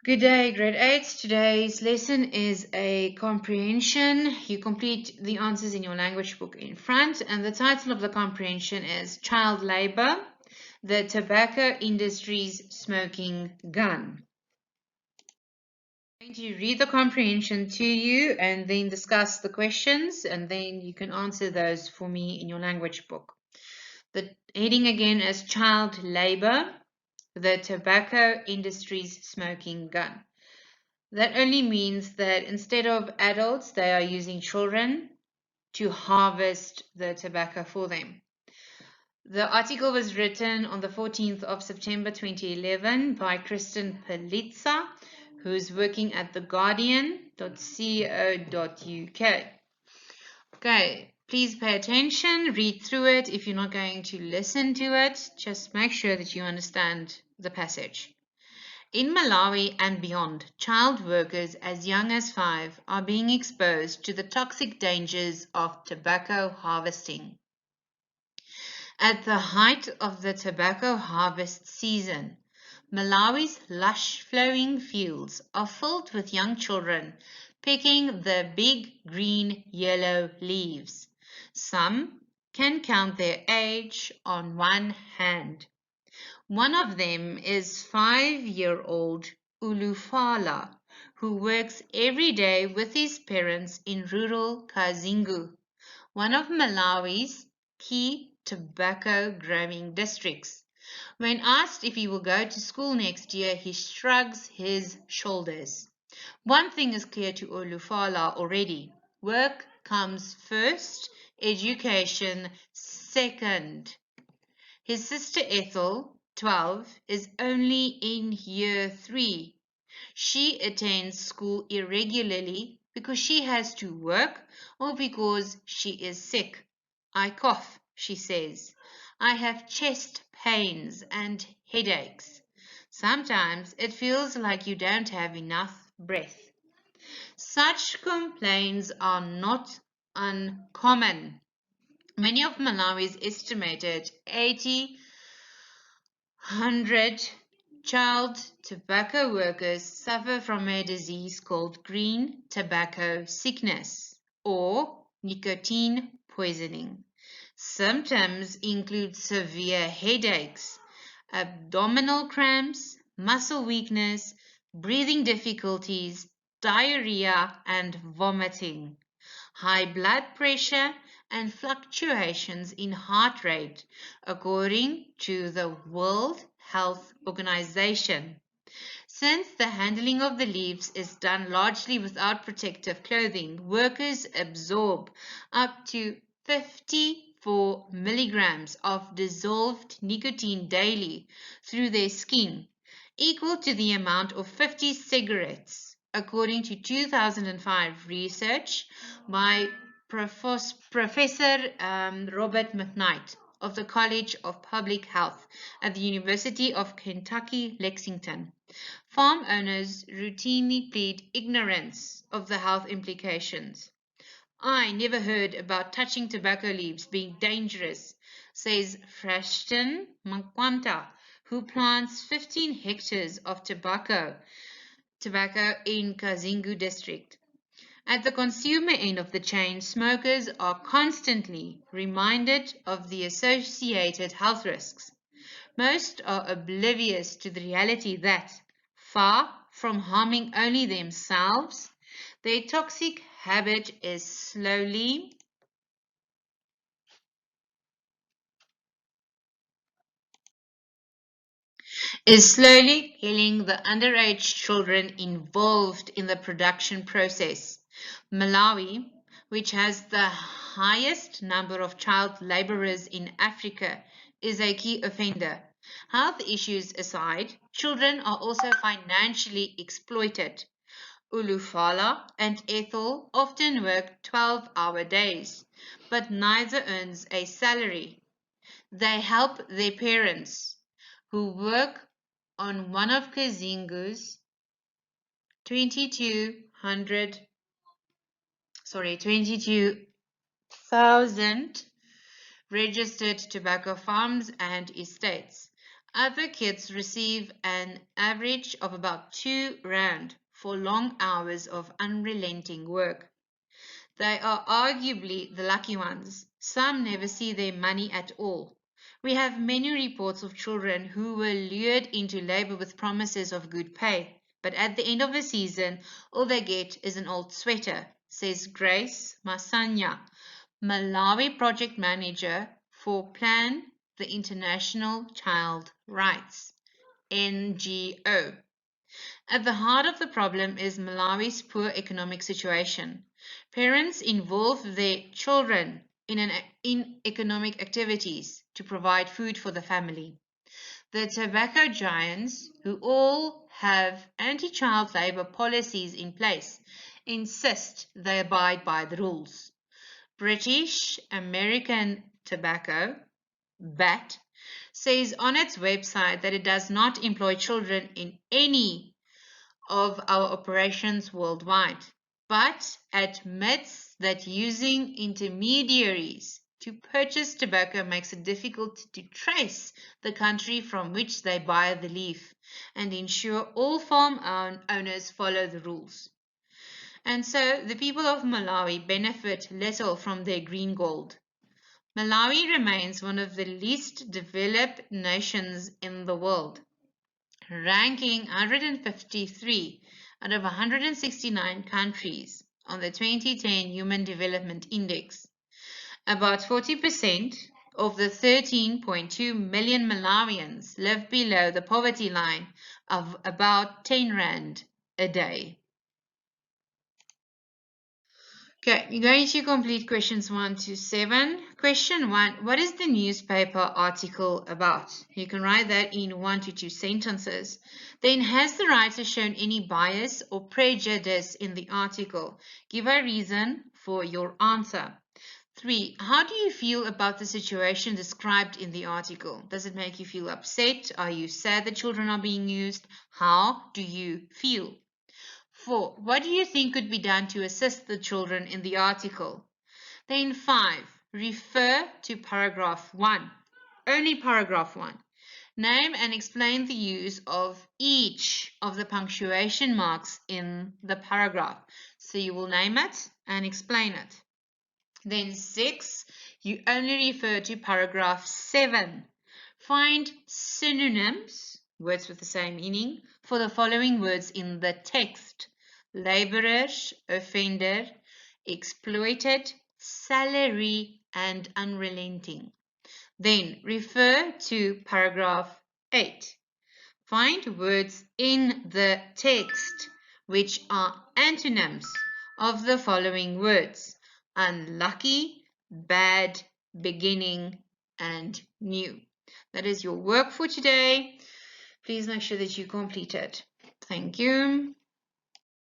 Good day, grade 8. Today's lesson is a comprehension. You complete the answers in your language book in front, and the title of the comprehension is Child Labor, the Tobacco Industry's Smoking Gun. I'm going to read the comprehension to you and then discuss the questions, and then you can answer those for me in your language book. The heading again is Child Labor, the Tobacco Industry's Smoking Gun. That only means that instead of adults, they are using children to harvest the tobacco for them. The article was written on the 14th of September 2011 by Kristen Palitza, who's working at theguardian.co.uk. Okay, please pay attention, read through it. If you're not going to listen to it, just make sure that you understand the passage. In Malawi and beyond, child workers as young as 5 are being exposed to the toxic dangers of tobacco harvesting. At the height of the tobacco harvest season, Malawi's lush flowing fields are filled with young children picking the big green yellow leaves. Some can count their age on one hand. One of them is 5-year-old Ulufala, who works every day with his parents in rural Kazingu, one of Malawi's key tobacco growing districts. When asked if he will go to school next year, he shrugs his shoulders. One thing is clear to Ulufala already. Work comes first, education second. His sister Ethel, 12, is only in year 3. She attends school irregularly because she has to work or because she is sick. I cough, she says. I have chest pains and headaches. Sometimes it feels like you don't have enough breath. Such complaints are not uncommon. Many of Malawi's estimated 100 child tobacco workers suffer from a disease called green tobacco sickness or nicotine poisoning. Symptoms include severe headaches, abdominal cramps, muscle weakness, breathing difficulties, diarrhea, and vomiting. High blood pressure, and fluctuations in heart rate, according to the World Health Organization. Since the handling of the leaves is done largely without protective clothing, workers absorb up to 54 milligrams of dissolved nicotine daily through their skin, equal to the amount of 50 cigarettes, according to 2005 research by Professor Robert McKnight of the College of Public Health at the University of Kentucky, Lexington. Farm owners routinely plead ignorance of the health implications. I never heard about touching tobacco leaves being dangerous, says Frashton Mkwanta, who plants 15 hectares of tobacco in Kazingu district. At the consumer end of the chain, smokers are constantly reminded of the associated health risks. Most are oblivious to the reality that, far from harming only themselves, their toxic habit is slowly killing the underage children involved in the production process. Malawi, which has the highest number of child laborers in Africa, is a key offender. Health issues aside, children are also financially exploited. Ulufala and Ethel often work 12-hour days, but neither earns a salary. They help their parents, who work on one of Kazingu's 22,000 registered tobacco farms and estates. Other kids receive an average of about R2 for long hours of unrelenting work. They are arguably the lucky ones. Some never see their money at all. We have many reports of children who were lured into labor with promises of good pay, but at the end of the season, all they get is an old sweater, says Grace Masanya, Malawi project manager for Plan the International Child Rights, NGO. At the heart of the problem is Malawi's poor economic situation. Parents involve their children in economic activities to provide food for the family. The tobacco giants, who all have anti-child labor policies in place, insist they abide by the rules. British American Tobacco, BAT, says on its website that it does not employ children in any of our operations worldwide, but admits that using intermediaries to purchase tobacco makes it difficult to trace the country from which they buy the leaf and ensure all farm owners follow the rules. And so the people of Malawi benefit little from their green gold. Malawi remains one of the least developed nations in the world, ranking 153 out of 169 countries on the 2010 Human Development Index. About 40% of the 13.2 million Malawians live below the poverty line of about 10 Rand a day. Okay, you're going to complete questions 1 to 7. Question 1, what is the newspaper article about? You can write that in 1 to 2 sentences. Then, has the writer shown any bias or prejudice in the article? Give a reason for your answer. 3, how do you feel about the situation described in the article? Does it make you feel upset? Are you sad that children are being used? How do you feel? 4. What do you think could be done to assist the children in the article? Then 5. Refer to paragraph 1. Only paragraph 1. Name and explain the use of each of the punctuation marks in the paragraph. So you will name it and explain it. Then 6. You only refer to paragraph 7. Find synonyms, words with the same meaning, for the following words in the text: laborer, offender, exploited, salary, and unrelenting. Then refer to paragraph 8. Find words in the text which are antonyms of the following words: unlucky, bad, beginning, and new. That is your work for today. Please make sure that you complete it. Thank you.